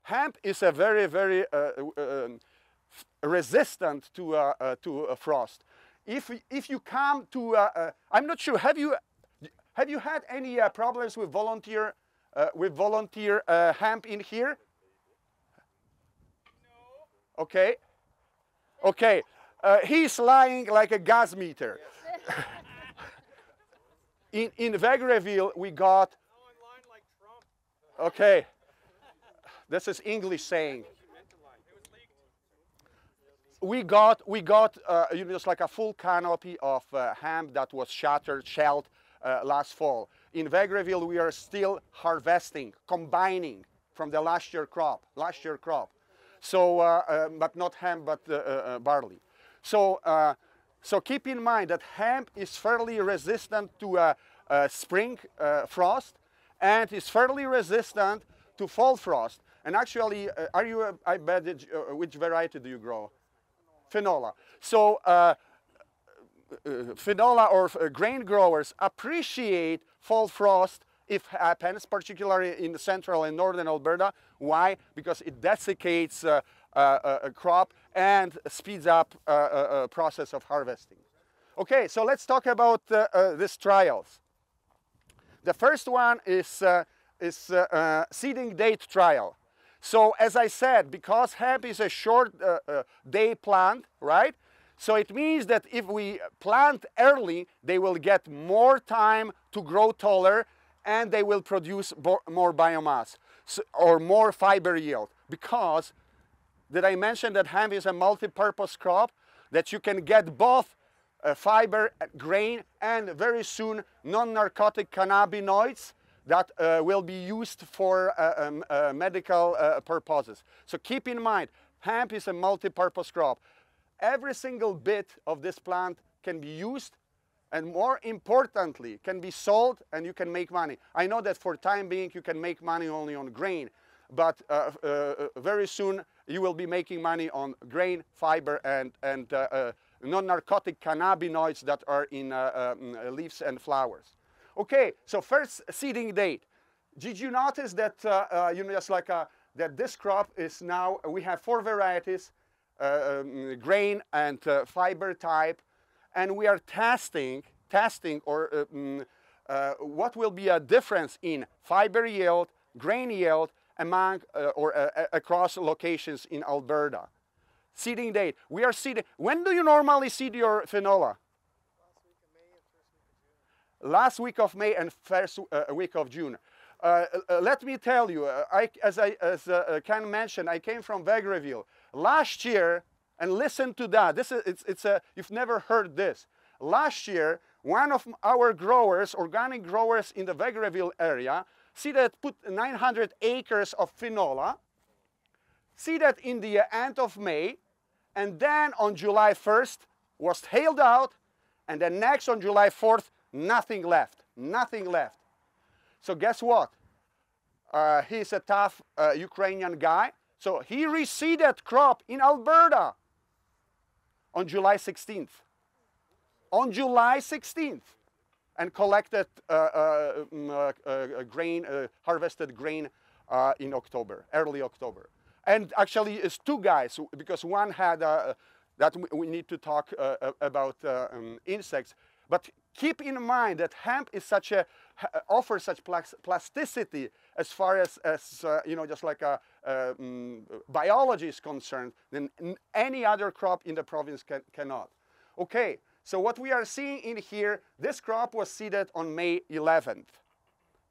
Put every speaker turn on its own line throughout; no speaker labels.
hemp is a very resistant to frost. If you come to, I'm not sure, have you had any problems with volunteer hemp in here? No. Okay. Okay. He's lying like a gas meter. In Vegreville, we got. Okay. This is English saying. We got just like a full canopy of hemp that was shattered, shelled last fall. In Vegreville, we are still harvesting, combining from the last year crop. So, but not hemp, but barley. So, so keep in mind that hemp is fairly resistant to spring frost, and is fairly resistant to fall frost. And actually, I bet, which variety do you grow? Finola. So finola or grain growers appreciate fall frost if it happens, particularly in the central and northern Alberta. Why? Because it desiccates a crop and speeds up a process of harvesting. Okay, so let's talk about these trials. The first one is seeding date trial. So as I said, because hemp is a short day plant, right? So it means that if we plant early, they will get more time to grow taller and they will produce more biomass or more fiber yield. Because, did I mention that hemp is a multi-purpose crop? That you can get both fiber, grain, and very soon non-narcotic cannabinoids that will be used for medical purposes. So keep in mind, hemp is a multi-purpose crop. Every single bit of this plant can be used, and more importantly, can be sold and you can make money. I know that for time being you can make money only on grain, but very soon you will be making money on grain, fiber, and non-narcotic cannabinoids that are in leaves and flowers. Okay, so first seeding date. Did you notice that, just like that this crop is now, we have 4 varieties, grain and fiber type, and we are testing or what will be a difference in fiber yield, grain yield among across locations in Alberta. Seeding date. We are seeding. When do you normally seed your finola? Last week of May and first week of June. Let me tell you, as Ken mentioned, I came from Vegreville. Last year, and listen to that, you've never heard this. Last year, one of our growers, organic growers in the Vegreville area, put 900 acres of finola, seeded in the end of May, and then on July 1st was hailed out, and then next on July 4th, nothing left, nothing left. So guess what? He's a tough Ukrainian guy. So he reseeded crop in Alberta on July 16th. On July 16th. And collected grain, harvested grain in October, early October. And actually it's 2 guys, because one had, that we need to talk about insects. But keep in mind that hemp is offers such plasticity as far as just like biology is concerned, than any other crop in the province cannot. Okay, so what we are seeing in here, this crop was seeded on May 11th.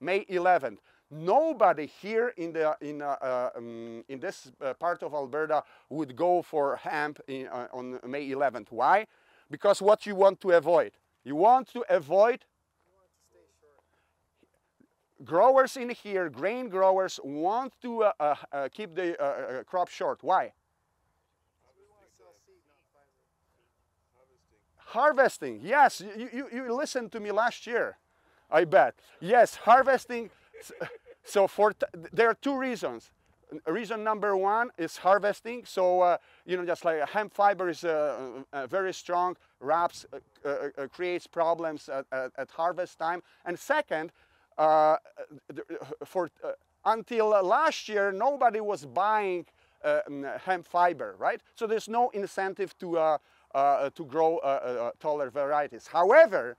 May 11th. Nobody here in this part of Alberta would go for hemp on May 11th. Why? Because what you want to avoid. You want to avoid growers in here, grain growers want to keep the crop short. Why? Harvesting. Yes, you listened to me last year, I bet. Yes, harvesting. So there are 2 reasons. Reason number 1 is harvesting. So just like hemp fiber is very strong, wraps, creates problems at harvest time. And second, until last year, nobody was buying hemp fiber, right? So there's no incentive to grow taller varieties. However,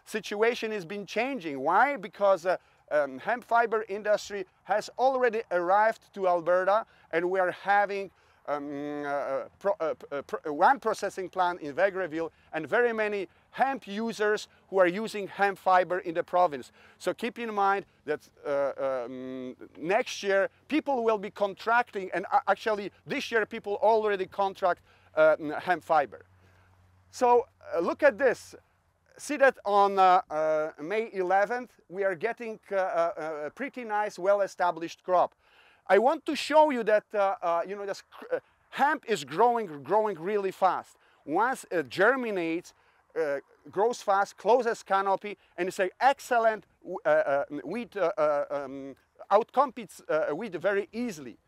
situation has been changing. Why? Because hemp fiber industry has already arrived to Alberta, and we are having one processing plant in Vegreville and very many hemp users who are using hemp fiber in the province. So keep in mind that next year people will be contracting, and actually this year people already contract hemp fiber. So look at this. See that on May 11th we are getting a pretty nice, well-established crop. I want to show you that you know, this hemp is growing really fast. Once it germinates, grows fast, closes canopy, and it's an excellent wheat, outcompetes wheat very easily.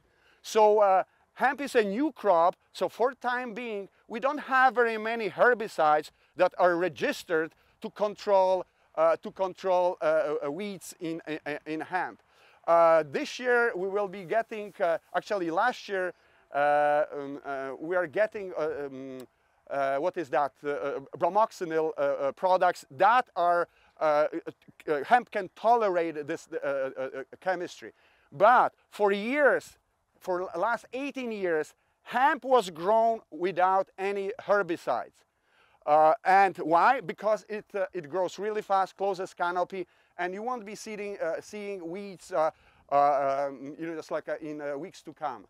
So hemp is a new crop, so for the time being, we don't have very many herbicides that are registered to control weeds in hemp. This year we will be getting, actually last year we are getting, what is that, bromoxynil products that are, hemp can tolerate this chemistry. But for years, for the last 18 years, hemp was grown without any herbicides. And why? Because it grows really fast, closes canopy, and you won't be seeing weeds you know, just like in weeks to come.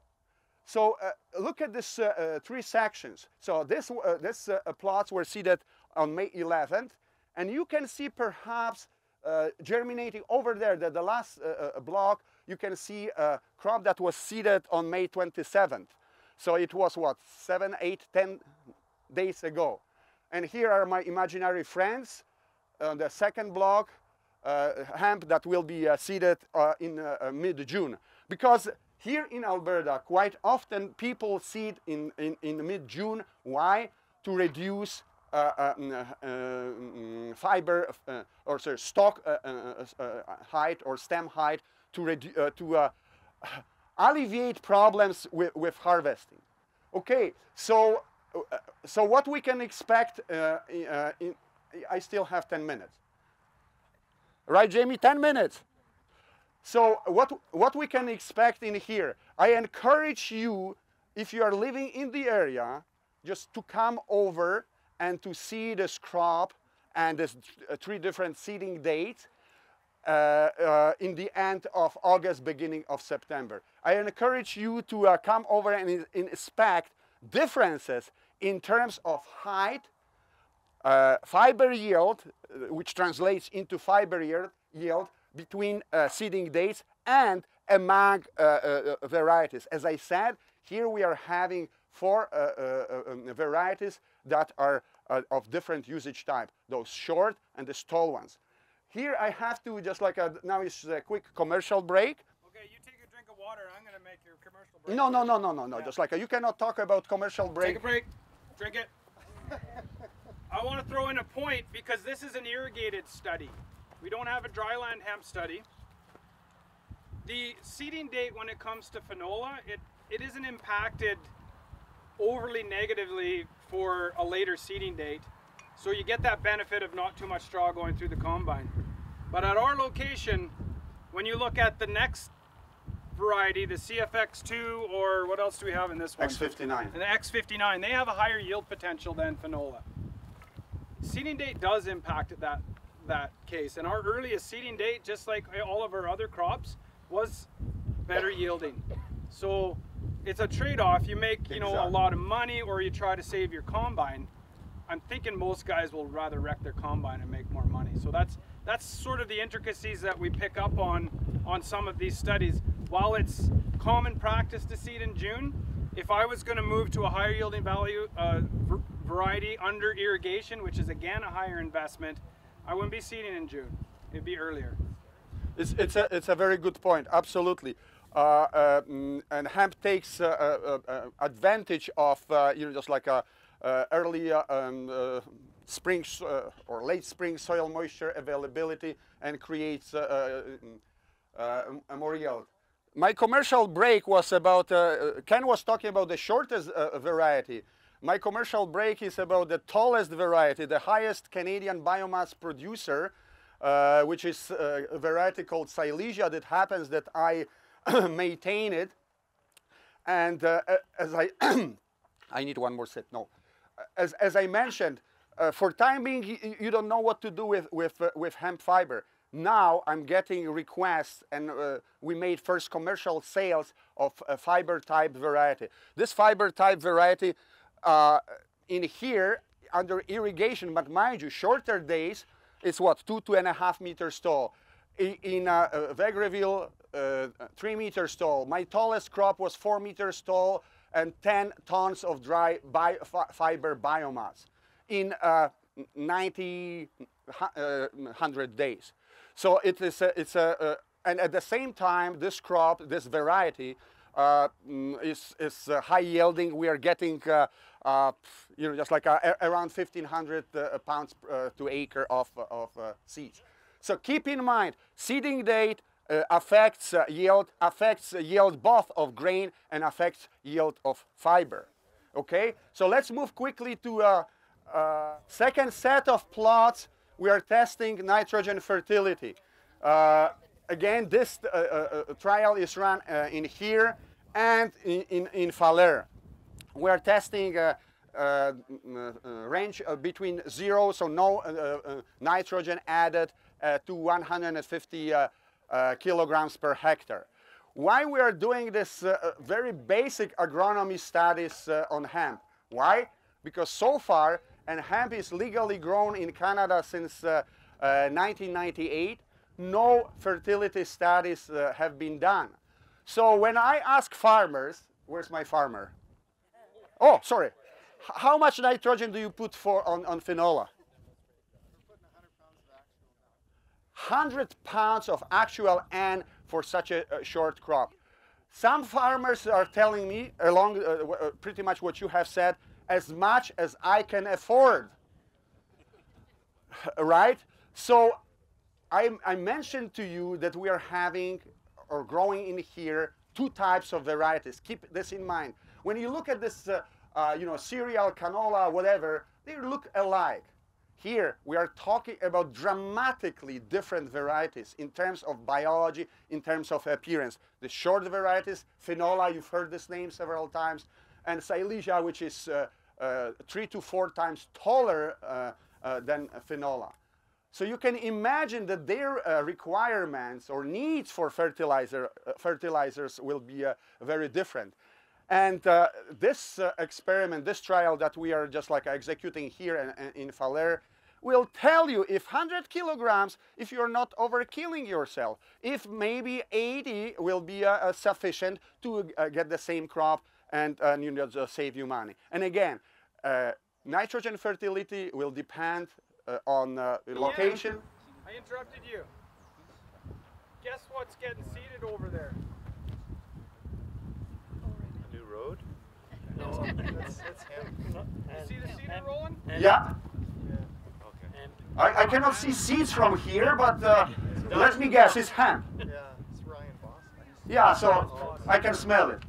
So look at this 3 sections. So this plots were seeded on May 11th, and you can see perhaps germinating over there, the last block, you can see a crop that was seeded on May 27th. So it was what, 7, 8, 10 days ago. And here are my imaginary friends, the second block, hemp that will be seeded in mid-June. Because here in Alberta, quite often people seed in mid-June. Why? To reduce fiber or sorry, stalk height or stem height, to alleviate problems with harvesting. Okay, so what we can expect, I still have 10 minutes. Right, Jamie, 10 minutes. So what we can expect in here, I encourage you, if you are living in the area, just to come over and to see this crop and this 3 different seeding dates in the end of August, beginning of September. I encourage you to come over and inspect differences in terms of height, fiber yield, which translates into fiber yield between seeding dates and among varieties. As I said, here we are having 4 varieties that are of different usage type, those short and the tall ones. Here I have to, just like now it's a quick commercial break.
Okay, you take a drink of water, I'm going to make your commercial break.
No. Yeah. Just like you cannot talk about commercial break.
Take a break, drink it. I want to throw in a point because this is an irrigated study. We don't have a dryland hemp study. The seeding date when it comes to finola, it isn't impacted overly negatively for a later seeding date. So you get that benefit of not too much straw going through the combine. But at our location, when you look at the next variety, the CFX2, or what else do we have in this one?
X59.
And the X59, they have a higher yield potential than finola. Seeding date does impact that case. And our earliest seeding date, just like all of our other crops, was better yielding. So it's a trade-off. You make, you know, a lot of money, or you try to save your combine. I'm thinking most guys will rather wreck their combine and make more money. So that's sort of the intricacies that we pick up on some of these studies. While it's common practice to seed in June, if I was going to move to a higher yielding value variety under irrigation, which is again a higher investment, I wouldn't be seeding in June. It'd be earlier.
It's a very good point. Absolutely. And hemp takes advantage of you know, just like a early spring or late spring soil moisture availability, and creates more yield. My commercial break was about, Ken was talking about the shortest variety. My commercial break is about the tallest variety, the highest Canadian biomass producer, which is a variety called Silesia that happens that I maintain it. And as I, I need one more sip, no. As I mentioned, for time being, you don't know what to do with hemp fiber. Now I'm getting requests, and we made first commercial sales of a fiber type variety. This fiber type variety in here under irrigation, but mind you, shorter days, it's what, 2.5 meters tall. In Vegreville, 3 meters tall. My tallest crop was 4 meters tall and 10 tons of dry fiber biomass in 100 days. So it's and at the same time, this crop, this variety, is high yielding. We are getting, you know, just like around 1,500 pounds to acre of seeds. So keep in mind, seeding date affects yield both of grain and affects yield of fiber. Okay, so let's move quickly to second set of plots. We are testing nitrogen fertility. Again, this trial is run in here and in Faller. We are testing range between 0, so no nitrogen added, to 150 kilograms per hectare. Why we are doing this very basic agronomy studies on hemp? Why? Because so far, and hemp is legally grown in Canada since 1998, no fertility studies have been done. So when I ask farmers, where's my farmer? Oh, sorry. How much nitrogen do you put on phenola? 100 pounds of actual N for such a short crop. Some farmers are telling me, along pretty much what you have said, as much as I can afford, right? So I mentioned to you that we are having or growing in here 2 types of varieties. Keep this in mind. When you look at this, you know, cereal, canola, whatever, they look alike. Here we are talking about dramatically different varieties in terms of biology, in terms of appearance. The short varieties, phenola, you've heard this name several times, and Silesia, which is 3 to 4 times taller than phenola. So you can imagine that their requirements or needs for fertilizers will be very different. And this experiment, this trial that we are just like executing here in Faller, will tell you if 100 kilograms, if you're not overkilling yourself, if maybe 80 will be sufficient to get the same crop and you know, just save you money. And again, nitrogen fertility will depend on location.
I interrupted you. Guess what's getting seeded over there?
A new road?
No, that's him.
You see the seeder rolling?
Yeah.
Okay.
I cannot see seeds from here, but let me guess, it's hemp.
Yeah, it's Ryan Boss.
Yeah, so I can smell it.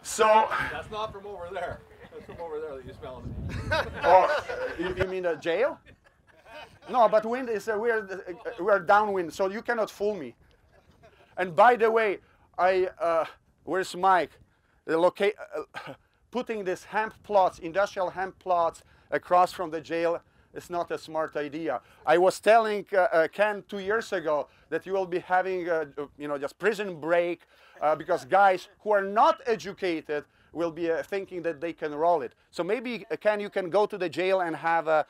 So.
That's not from over there. That's from over there that you smell it.
Oh, you mean the jail? No, but wind is we're downwind, so you cannot fool me. And by the way, where's Mike? Putting this hemp plots, industrial hemp plots, across from the jail is not a smart idea. I was telling Ken 2 years ago that you will be having, you know, just prison break because guys who are not educated will be thinking that they can roll it. So maybe, Ken, you can go to the jail and have a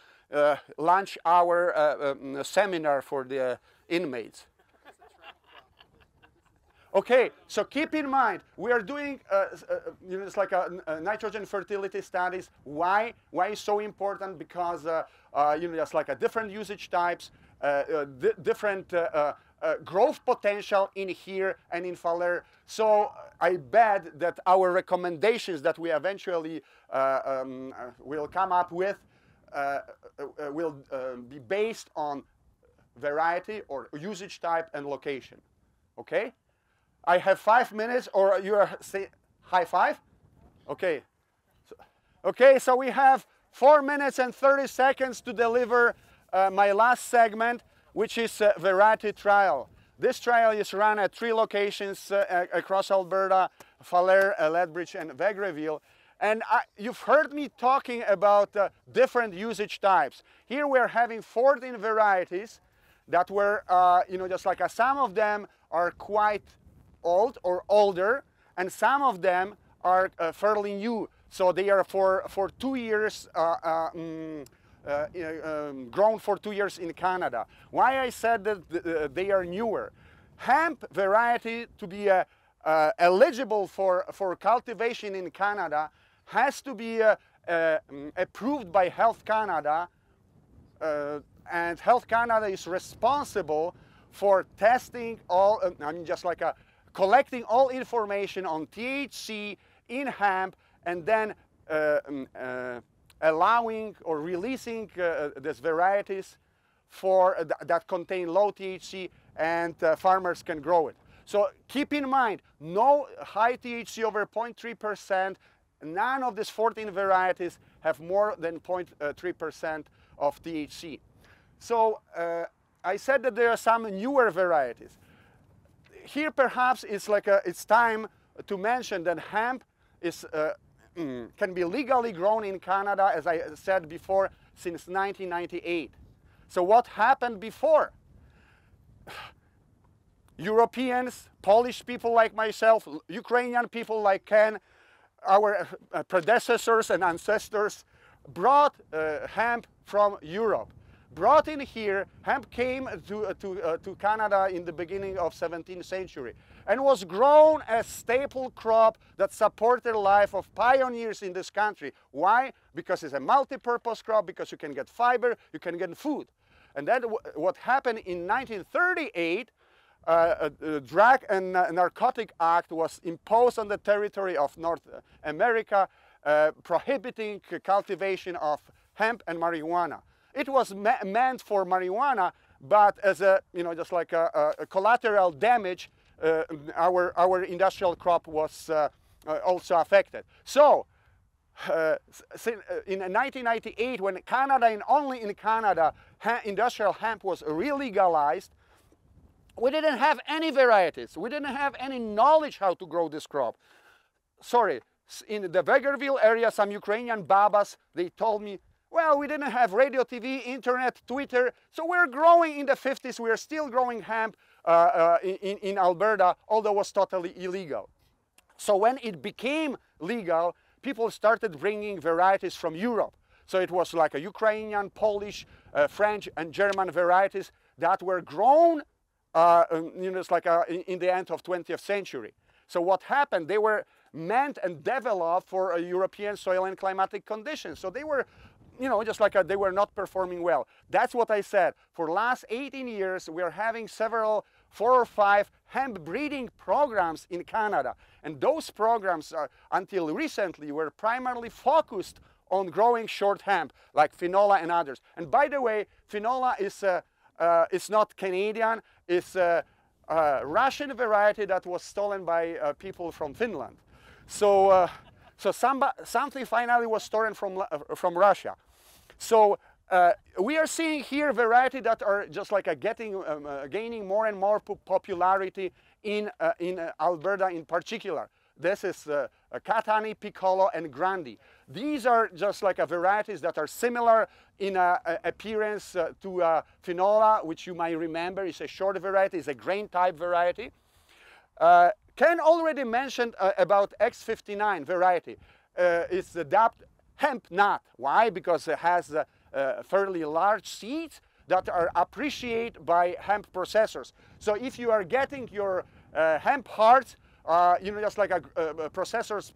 lunch hour seminar for the inmates. Okay, so keep in mind, we are doing, you know, it's like a nitrogen fertility studies. Why? Why is so important? Because, you know, just like a different usage types, different growth potential in here and in Faller. So I bet that our recommendations that we eventually will come up with will be based on variety or usage type and location. Okay? I have 5 minutes, or you are say high five? Okay. Okay, so we have 4 minutes and 30 seconds to deliver my last segment, which is variety trial. This trial is run at 3 locations across Alberta: Falaire, Lethbridge, and Vegreville. And you've heard me talking about different usage types. Here we're having 14 varieties that were, just like some of them are quite old or older, and some of them are fairly new. So they are for 2 years, grown for 2 years in Canada. Why I said that they are newer? Hemp variety to be eligible for cultivation in Canada has to be approved by Health Canada, and Health Canada is responsible for testing all, collecting all information on THC in hemp, and then allowing or releasing these varieties that contain low THC, and farmers can grow it. So keep in mind, no high THC over 0.3%. None of these 14 varieties have more than 0.3% of THC. So I said that there are some newer varieties. Here perhaps it's time to mention that hemp can be legally grown in Canada, as I said before, since 1998. So what happened before? Europeans, Polish people like myself, Ukrainian people like Ken, our predecessors and ancestors brought hemp from Europe. Brought in here, hemp came to Canada in the beginning of 17th century and was grown as staple crop that supported the life of pioneers in this country. Why? Because it's a multi-purpose crop, because you can get fiber, you can get food. And then what happened in 1938, a Drug and Narcotic Act was imposed on the territory of North America, prohibiting cultivation of hemp and marijuana. It was meant for marijuana, but as a, just like a collateral damage, our industrial crop was also affected. So, in 1998, when Canada, and only in Canada, industrial hemp was re-legalized, we didn't have any varieties. We didn't have any knowledge how to grow this crop. Sorry, in the Vegreville area, some Ukrainian babas, they told me, well, we didn't have radio, TV, internet, Twitter, so we're growing in the 50s. We're still growing hemp in Alberta, although it was totally illegal. So when it became legal, people started bringing varieties from Europe. So it was like a Ukrainian, Polish, French, and German varieties that were grown it's like in the end of 20th century. So what happened? They were meant and developed for European soil and climatic conditions. So they were, just like they were not performing well. That's what I said. For the last 18 years, we are having 4 or 5 hemp breeding programs in Canada. And those programs, until recently, were primarily focused on growing short hemp, like Finola and others. And by the way, Finola is it's not Canadian. It's a Russian variety that was stolen by people from Finland. So, something finally was stolen from Russia. So we are seeing here varieties that are just like gaining more and more popularity in Alberta in particular. This is Katani, Piccolo, and Grandi. These are just like varieties that are similar in appearance to Finola, which you might remember is a short variety, is a grain type variety. Ken already mentioned about X59 variety. It's the dubbed hemp nut. Why? Because it has fairly large seeds that are appreciated by hemp processors. So if you are getting your hemp hearts, just like processors,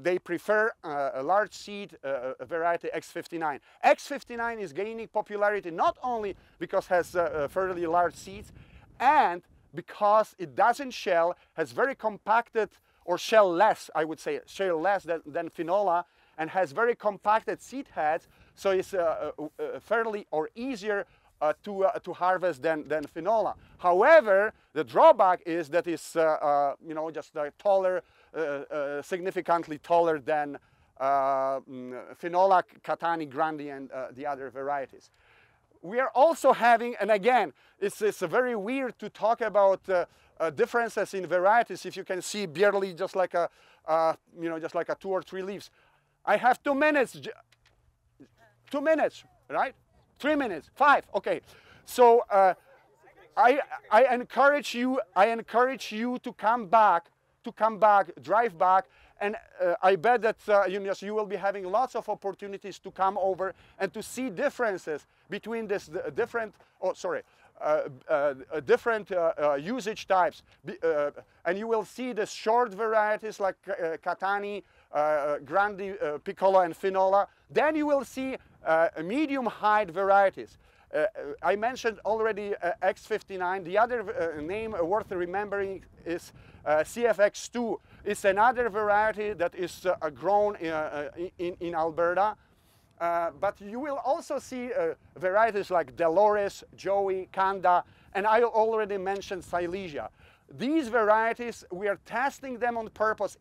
they prefer a large seed variety X59. X59 is gaining popularity not only because it has fairly large seeds, and because it doesn't shell, has very compacted, or shell less, I would say, shell less than Finola, and has very compacted seed heads, so it's fairly or easier to harvest than Finola. However, the drawback is that it's you know, just taller, significantly taller than Finola, Catani, Grandi, and the other varieties. We are also having, and again, it's very weird to talk about differences in varieties if you can see barely just like a you know, just like a 2 or 3 leaves. I have 2 minutes. 2 minutes, right? 3 minutes, 5. Okay. So I encourage you to come back, drive back, and I bet that you will be having lots of opportunities to come over and to see differences between this different. Oh, sorry. Different usage types, and you will see the short varieties like Catani, Grandi, Piccolo, and Finola. Then you will see medium height varieties. I mentioned already X59. The other name worth remembering is CFX2. It's another variety that is grown in Alberta. But you will also see varieties like Dolores, Joey, Kanda, and I already mentioned Silesia. These varieties, we are testing them on purpose.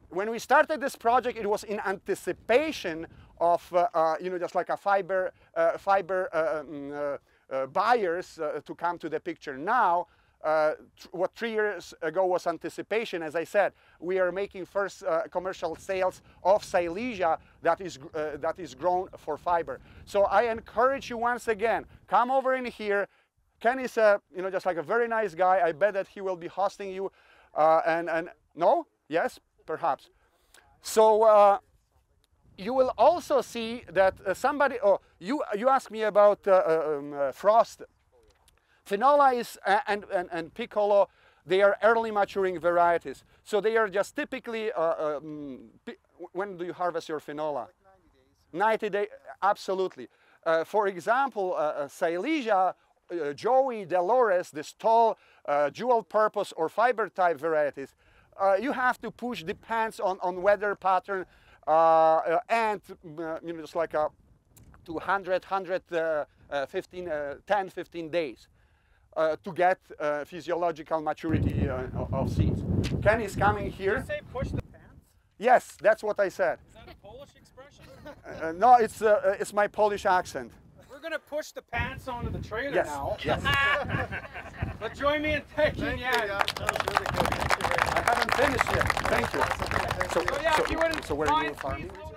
When we started this project, it was in anticipation of you know, just like a fiber buyers to come to the picture. Now, what 3 years ago was anticipation, as I said, we are making first commercial sales of Silesia that is grown for fiber. So I encourage you once again, come over in here. Ken is you know, just like a very nice guy. I bet that he will be hosting you. And no, yes, perhaps. So you will also see that somebody. Oh, you asked me about frost. Finola is, and Piccolo, they are early maturing varieties. So they are just typically, when do you harvest your Finola?
Like 90 days.
90 days, absolutely. For example, Silesia, Joey, Dolores, this tall dual purpose or fiber type varieties, you have to push, depends on weather pattern, and you know, just like a 10, 15 days. To get physiological maturity of seeds. Ken is coming here.
Did you say push the pants?
Yes, that's what I said.
Is that a Polish expression?
No, it's my Polish accent.
We're gonna push the pants onto the trailer
Yes.
now.
Yes.
But join me in thanking
Thank you,
Jan.
yeah, that was really good. Thank you very much.
I haven't finished yet. Thank you.
So yeah, if you wouldn't
so where are you
mind,
farming?
please,